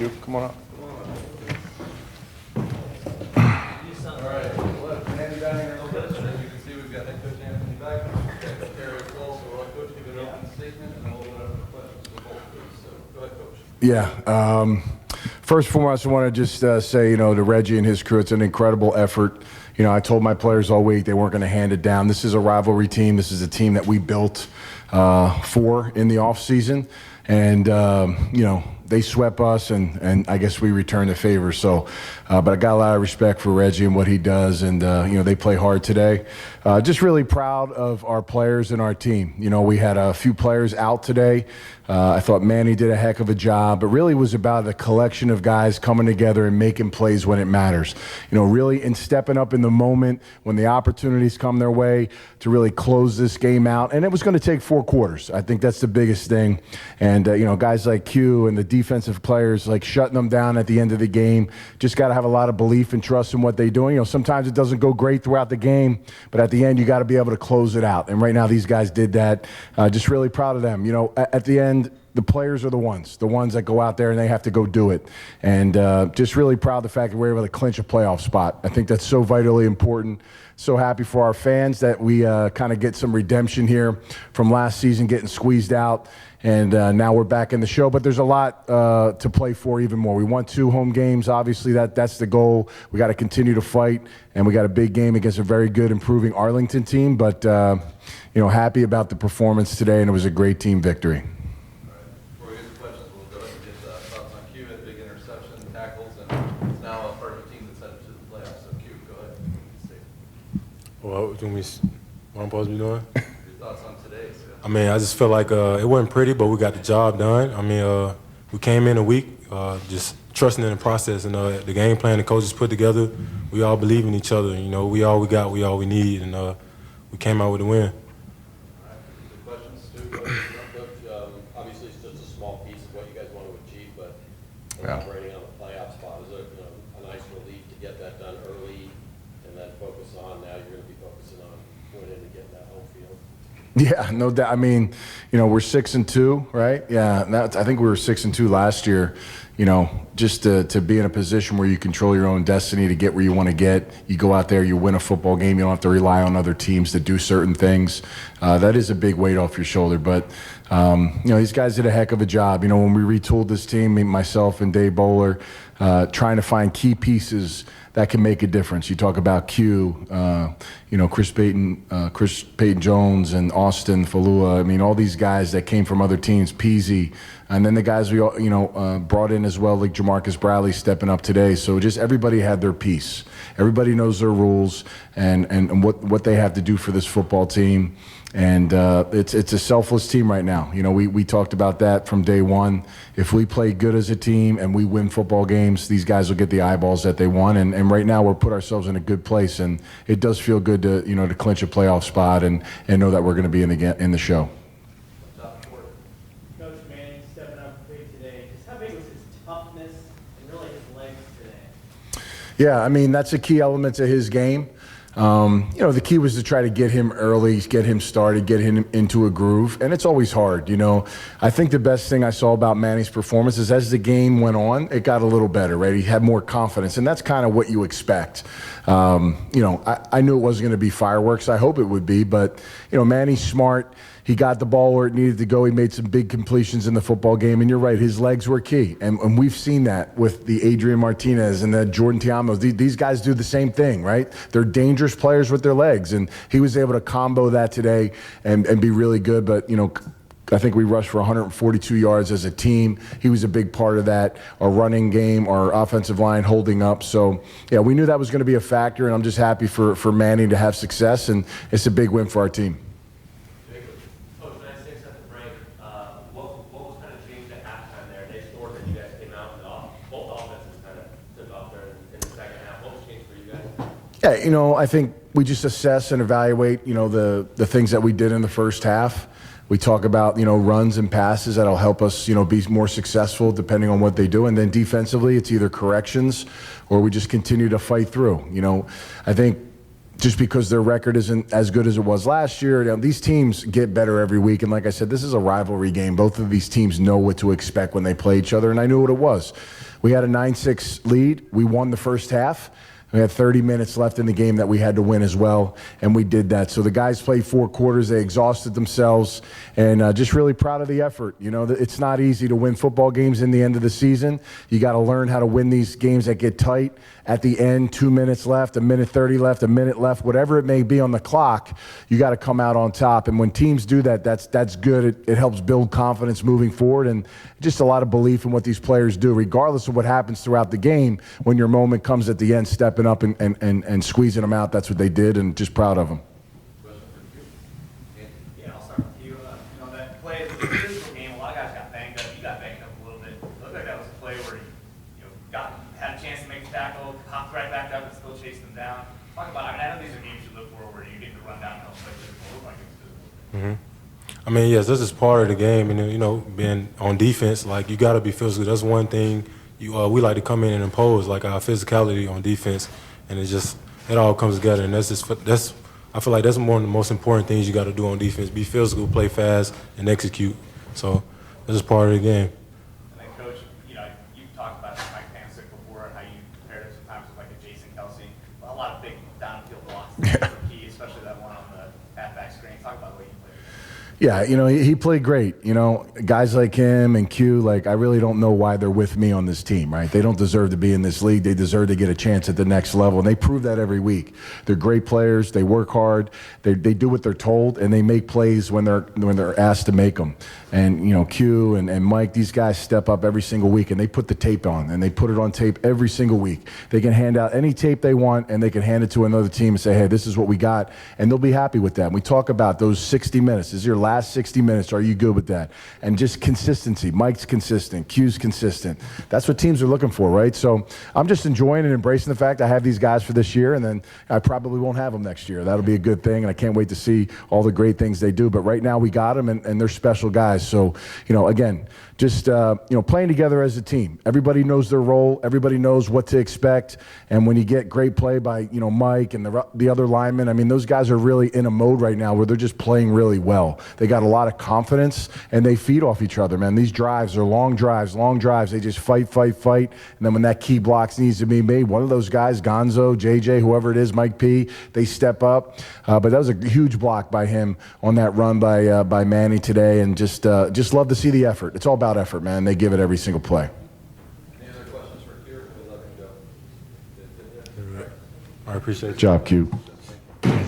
Q. Come on up. All right, well, Andy down here a little bit. As you can see, we've got head coach Anthony back. We've got Terry as well, so we'll let Coach give an opening statement and then we'll open up for questions for both of us. So go ahead, Coach. Yeah. First and foremost, I want to just say, to Reggie and his crew, it's an incredible effort. I told my players all week they weren't going to hand it down. This is a rivalry team. This is a team that we built for in the offseason. And, they swept us, and I guess we returned the favor. So, but I got a lot of respect for Reggie and what he does, and, they play hard today. Just really proud of our players and our team. We had a few players out today. I thought Manny did a heck of a job, but really was about a collection of guys coming together and making plays when it matters. Really in stepping up in the moment when the opportunities come their way to really close this game out. And it was going to take 4 quarters. I think that's the biggest thing. And, guys like Q and the defensive players, like shutting them down at the end of the game, just got to have a lot of belief and trust in what they're doing. Sometimes it doesn't go great throughout the game, but at the end, you got to be able to close it out. And right now, these guys did that. Just really proud of them. At the end, the players are the ones that go out there and they have to go do it. And just really proud of the fact that we're able to clinch a playoff spot. I think that's so vitally important. So happy for our fans that we kind of get some redemption here from last season, getting squeezed out. And now we're back in the show, but there's a lot to play for even more. We won 2 home games. Obviously, that's the goal. We got to continue to fight, and we got a big game against a very good, improving Arlington team. But, happy about the performance today, and it was a great team victory. What do we want supposed to be doing? Your thoughts on today? I mean, I just feel like it wasn't pretty, but we got the job done. I mean, we came in a week just trusting in the process and the game plan the coaches put together. We all believe in each other. We all we got, we all we need, and we came out with a win. All right. Good questions, Stu. Coach, obviously, it's just a small piece of what you guys want to achieve, but operating on the playoff spot is a nice relief to get that done early and then focus on. Now you're going to be focusing on winning to get that home field. Yeah, no doubt. I mean, we're 6-2, right? Yeah, I think we were 6-2 last year. Just to be in a position where you control your own destiny to get where you want to get. You go out there, you win a football game. You don't have to rely on other teams to do certain things. That is a big weight off your shoulder. But these guys did a heck of a job. When we retooled this team, myself and Dave Bowler, trying to find key pieces that can make a difference. You talk about Q, Chris Payton Jones and Austin Falua. I mean, all these guys that came from other teams, Peasy, and then the guys we brought in as well, like Jamarcus Bradley stepping up today. So just everybody had their piece. Everybody knows their rules and what they have to do for this football team. And it's a selfless team right now. We talked about that from day one. If we play good as a team and we win football games, these guys will get the eyeballs that they want. And right now we're put ourselves in a good place. And it does feel good to to clinch a playoff spot and know that we're going to be in the show. Coach Manning stepping up big today. Just how big was his toughness and really his legs today? Yeah, I mean, that's a key element to his game. The key was to try to get him early, get him started, get him into a groove, and it's always hard. I think the best thing I saw about Manny's performance is as the game went on, it got a little better, right? He had more confidence, and that's kind of what you expect. I knew it wasn't going to be fireworks. I hope it would be, but, Manny's smart. He got the ball where it needed to go. He made some big completions in the football game, and you're right, his legs were key. And we've seen that with the Adrian Martinez and the Jordan Tiamos. These guys do the same thing, right? They're dangerous players with their legs, and he was able to combo that today and be really good. But, I think we rushed for 142 yards as a team. He was a big part of that. Our running game, our offensive line holding up. So, yeah, we knew that was going to be a factor, and I'm just happy for Manny to have success, and it's a big win for our team. Yeah, I think we just assess and evaluate, the things that we did in the first half. We talk about, runs and passes that'll help us, be more successful depending on what they do. And then defensively, it's either corrections or we just continue to fight through. I think just because their record isn't as good as it was last year. You know, these teams get better every week. And like I said, this is a rivalry game. Both of these teams know what to expect when they play each other, and I knew what it was. We had a 9-6 lead. We won the first half. We had 30 minutes left in the game that we had to win as well, and we did that. So the guys played 4 quarters. They exhausted themselves, and just really proud of the effort. You know, it's not easy to win football games in the end of the season. You got to learn how to win these games that get tight at the end, 2 minutes left, 1:30 left, a minute left, whatever it may be on the clock. You got to come out on top, and when teams do that, that's good. It helps build confidence moving forward, and just a lot of belief in what these players do, regardless of what happens throughout the game. When your moment comes at the end, stepping up and squeezing them out, that's what they did, and just proud of them. Yeah, I'll start with you. You know, that play, the physical game, a lot of guys got banged up. You got banged up a little bit. It looked like that was a play where you had a chance to make the tackle, hopped right back up and still chased them down. Talk about, I know these are games you look for where you get to run down and help play physical. It looked like it was physical. I mean, yes, this is part of the game, and you know, being on defense, like you got to be physical. That's one thing we like to come in and impose, like our physicality on defense, and it all comes together. And I feel like that's one of the most important things you got to do on defense: be physical, play fast, and execute. So this is part of the game. And then, Coach, you know, you've talked about Mike Pansick before and how you compared it sometimes with like a Jason Kelsey. A lot of big downfield blocks, key, especially that one on the halfback screen. Talk about the way you played. Yeah, you know, he played great. You know, guys like him and Q, like, I really don't know why they're with me on this team, right? They don't deserve to be in this league. They deserve to get a chance at the next level, and they prove that every week. They're great players. They work hard. They do what they're told, and they make plays when they're asked to make them. And, you know, Q and Mike, these guys step up every single week, and they put the tape on, and they put it on tape every single week. They can hand out any tape they want, and they can hand it to another team and say, hey, this is what we got, and they'll be happy with that. And we talk about those 60 minutes. This is your last 60 minutes. Are you good with that? And just consistency. Mike's consistent. Q's consistent. That's what teams are looking for, right? So I'm just enjoying and embracing the fact I have these guys for this year, and then I probably won't have them next year. That'll be a good thing, and I can't wait to see all the great things they do. But right now we got them, and they're special guys. So, you know, again, just, you know, playing together as a team. Everybody knows their role. Everybody knows what to expect. And when you get great play by, you know, Mike and the other linemen, I mean, those guys are really in a mode right now where they're just playing really well. They got a lot of confidence, and they feed off each other, man. These drives are long drives. They just fight. And then when that key blocks needs to be made, one of those guys, Gonzo, JJ, whoever it is, Mike P, they step up. But that was a huge block by him on that run by Manny today, and just love to see the effort. It's all about effort, man. They give it every single play. Any other questions for Q? We'll let him go. I appreciate it. Good job, Q. All right,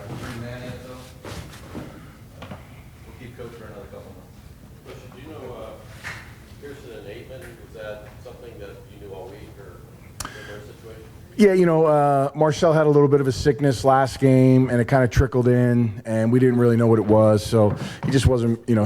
we'll bring Manny in, though. We'll keep Coach for another couple months. Coach, do you know Pearson and Aitman? Was that something that you knew all week, or in their situation? Yeah, you know, Marcel had a little bit of a sickness last game, and it kind of trickled in, and we didn't really know what it was. So he just wasn't, you know,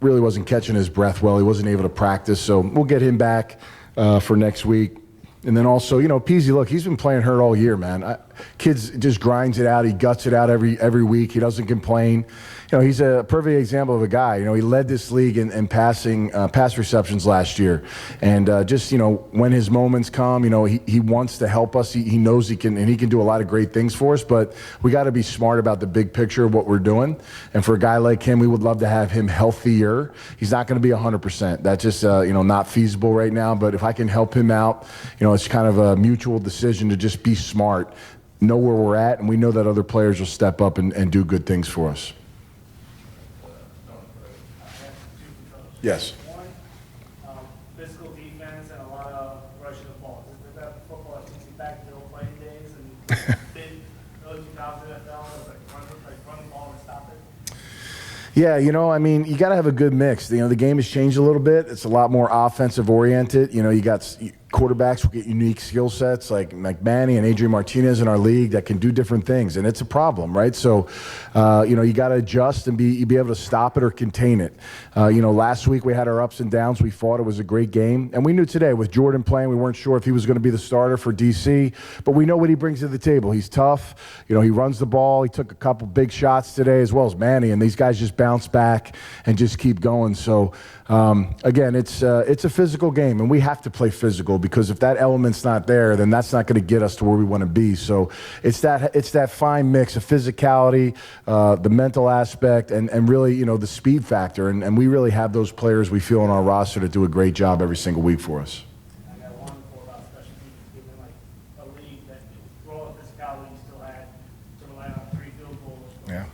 really wasn't catching his breath well. He wasn't able to practice. So we'll get him back for next week. And then also, you know, Peasy, look, he's been playing hurt all year, man. Kids just grinds it out. He guts it out every week. He doesn't complain. You know, he's a perfect example of a guy. You know, he led this league in passing, pass receptions last year. And just, you know, when his moments come, you know, he wants to help us. He knows he can, and he can do a lot of great things for us. But we got to be smart about the big picture of what we're doing. And for a guy like him, we would love to have him healthier. He's not going to be 100%. That's just, you know, not feasible right now. But if I can help him out, you know, it's kind of a mutual decision to just be smart, know where we're at, and we know that other players will step up and do good things for us. Yes. One, physical defense and a lot of rushing the ball. Is that football that takes you back to the old playing days and big early 2000 NFL was run the ball and stop it? Yeah, you know, I mean, you got to have a good mix. You know, the game has changed a little bit. It's a lot more offensive oriented. You know, you got quarterbacks will get unique skill sets like Manny and Adrian Martinez in our league that can do different things, and it's a problem, right? So, you know, you got to adjust and be able to stop it or contain it. You know, last week we had our ups and downs. We fought. It was a great game, and we knew today with Jordan playing, we weren't sure if he was going to be the starter for DC, but we know what he brings to the table. He's tough. You know, he runs the ball. He took a couple big shots today as well as Manny, and these guys just bounce back and just keep going. So, again, it's a physical game, and we have to play physical because if that element's not there, then that's not going to get us to where we want to be. So it's that fine mix of physicality, the mental aspect, and really, you know, the speed factor. And we really have those players we feel on our roster that do a great job every single week for us. I got one more about special teams, given like a league that through all the physicality, you still had to rely on 3 field goals from Yeah.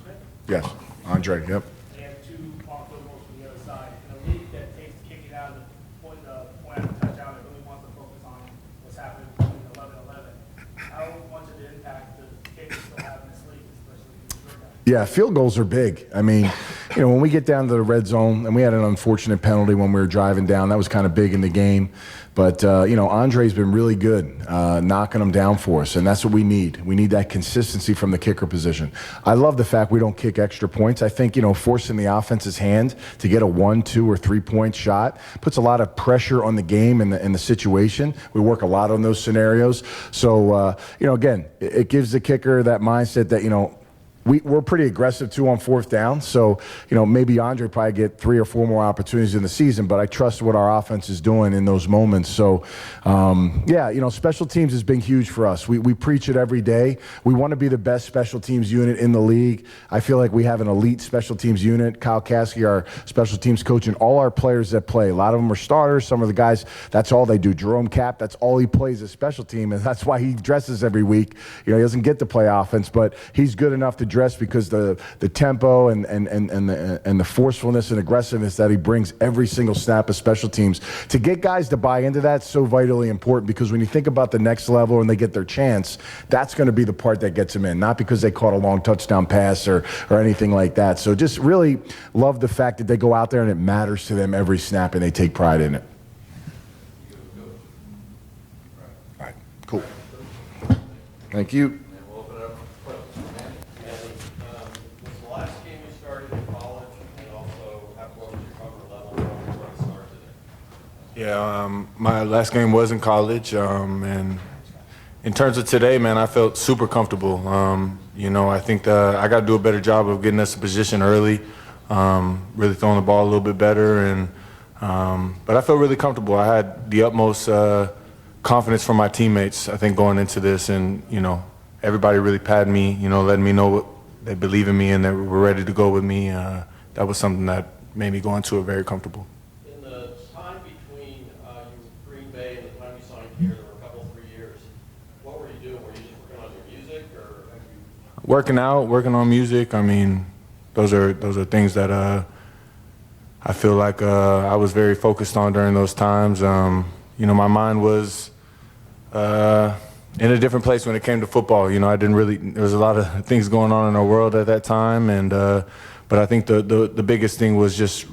Schmidt. Yes, Andre, yep. They had 2 long field goals from the other side. In a league that takes kicking out of the point out of touchdown, that really wants to focus on what's happening between 11 and 11. How much of the impact does kicking still have in this league, especially in the short guys? Yeah, field goals are big. I mean, you know, when we get down to the red zone, and we had an unfortunate penalty when we were driving down, that was kind of big in the game. But, you know, Andre's been really good knocking them down for us, and that's what we need. We need that consistency from the kicker position. I love the fact we don't kick extra points. I think, you know, forcing the offense's hand to get a 1, 2, or 3-point shot puts a lot of pressure on the game and the situation. We work a lot on those scenarios. So, you know, again, it gives the kicker that mindset that, you know, we're pretty aggressive too on 4th down, so you know maybe Andre probably get 3 or 4 more opportunities in the season, but I trust what our offense is doing in those moments. So yeah, you know, special teams has been huge for us. We preach it every day. We want to be the best special teams unit in the league. I feel like we have an elite special teams unit. Kyle Caskey, our special teams coach, and all our players that play. A lot of them are starters. Some of the guys, that's all they do. Jerome Cap, that's all he plays as special team, and that's why he dresses every week. You know, he doesn't get to play offense, but he's good enough to dress because the tempo and the forcefulness and aggressiveness that he brings every single snap of special teams. To get guys to buy into that's so vitally important, because when you think about the next level and they get their chance, that's going to be the part that gets them in, not because they caught a long touchdown pass or anything like that. So just really love the fact that they go out there and it matters to them every snap and they take pride in it. All right, cool. Thank you. Yeah, my last game was in college, and in terms of today, man, I felt super comfortable. You know, I think that I got to do a better job of getting us a position early, really throwing the ball a little bit better, and but I felt really comfortable. I had the utmost confidence from my teammates, I think, going into this, and you know, everybody really patted me, you know, letting me know they believe in me and they were ready to go with me. That was something that made me go into it very comfortable. Working out, working on music. I mean, those are things that I feel like I was very focused on during those times. You know, my mind was in a different place when it came to football. You know, there was a lot of things going on in our world at that time, and but I think the biggest thing was just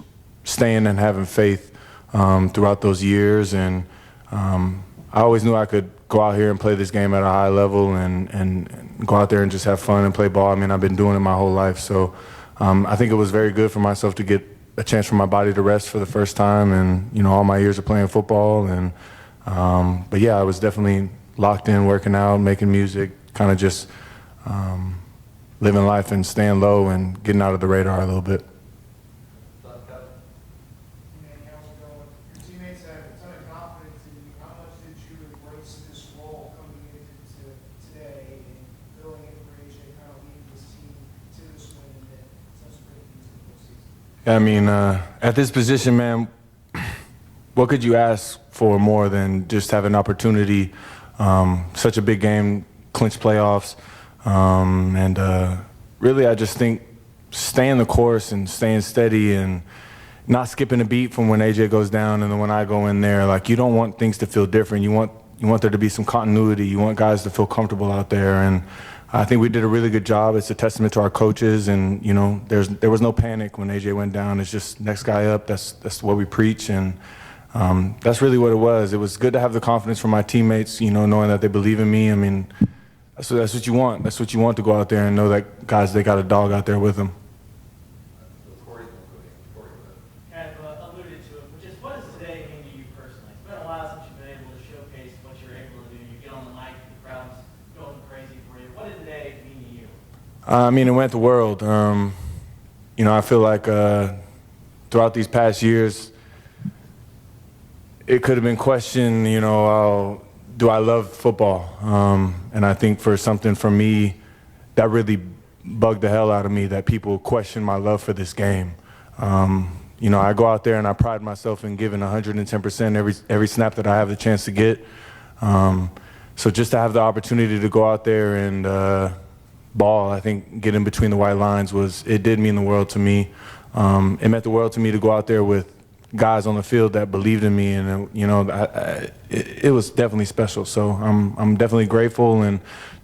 staying and having faith throughout those years. And I always knew I could go out here and play this game at a high level and go out there and just have fun and play ball. I mean, I've been doing it my whole life. So I think it was very good for myself to get a chance for my body to rest for the first time, and, you know, all my years of playing football. And but yeah, I was definitely locked in, working out, making music, kind of just living life and staying low and getting out of the radar a little bit. I mean, at this position, man, what could you ask for more than just have an opportunity, such a big game, clinch playoffs, and really I just think staying the course and staying steady and not skipping a beat from when AJ goes down and then when I go in there. Like, you don't want things to feel different. You want there to be some continuity. You want guys to feel comfortable out there, and I think we did a really good job. It's a testament to our coaches, and you know, there was no panic when AJ went down. It's just next guy up. That's what we preach, and that's really what it was. It was good to have the confidence from my teammates, you know, knowing that they believe in me. I mean, that's what you want. That's what you want, to go out there and know that guys, they got a dog out there with them. Kind of alluded to it, but just what does today mean to you personally? It's been a while since you've been able to showcase what you're able to do. You get on the mic, the crowd's going crazy for you. What did today mean to you? I mean, it went the world. You know, I feel like throughout these past years, it could have been questioned, you know, do I love football? And I think for something for me, that really bugged the hell out of me, that people question my love for this game. You know, I go out there and I pride myself in giving 110% every snap that I have the chance to get. So just to have the opportunity to go out there and ball, I think get in between the white lines it did mean the world to me. It meant the world to me to go out there with guys on the field that believed in me, and you know, it was definitely special. So I'm definitely grateful and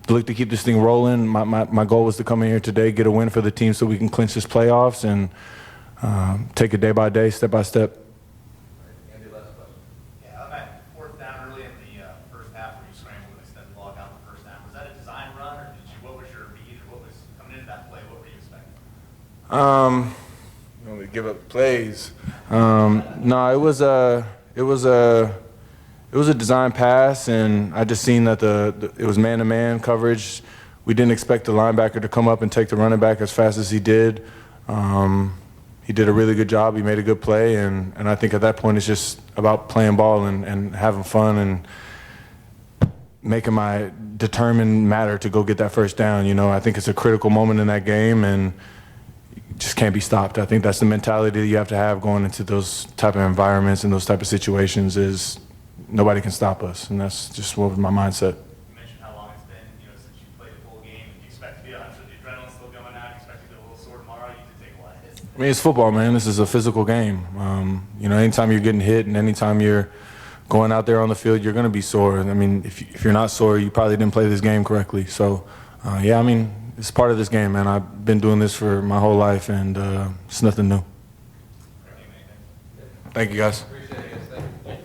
look to keep this thing rolling. My goal was to come in here today, get a win for the team so we can clinch this playoffs and take it day by day, step by step. Andy, last question. Yeah, on that fourth down early in the first half where you scrambled and extended the ball down the first down, was that a design run, or what was your read, or what was coming into that play? What were you expecting? You want me to give up plays? No, it was a design pass, and I just seen that it was man-to-man coverage. We didn't expect the linebacker to come up and take the running back as fast as he did. He did a really good job. He made a good play, and I think at that point it's just about playing ball and having fun and making my determined matter to go get that first down. You know, I think it's a critical moment in that game, and just can't be stopped. I think that's the mentality that you have to have going into those type of environments and those type of situations is nobody can stop us, and that's just what was my mindset. You mentioned how long it's been, you know, since you played a full game. Do you expect to be, I'm sure the adrenaline's still going out. Do you expect to be a little sore tomorrow? You need to take a while. I mean, it's football, man. This is a physical game. You know, anytime you're getting hit and anytime you're going out there on the field, you're going to be sore. I mean, if you're not sore, you probably didn't play this game correctly. So, yeah, I mean, it's part of this game, man. I've been doing this for my whole life, and it's nothing new. Thank you, guys.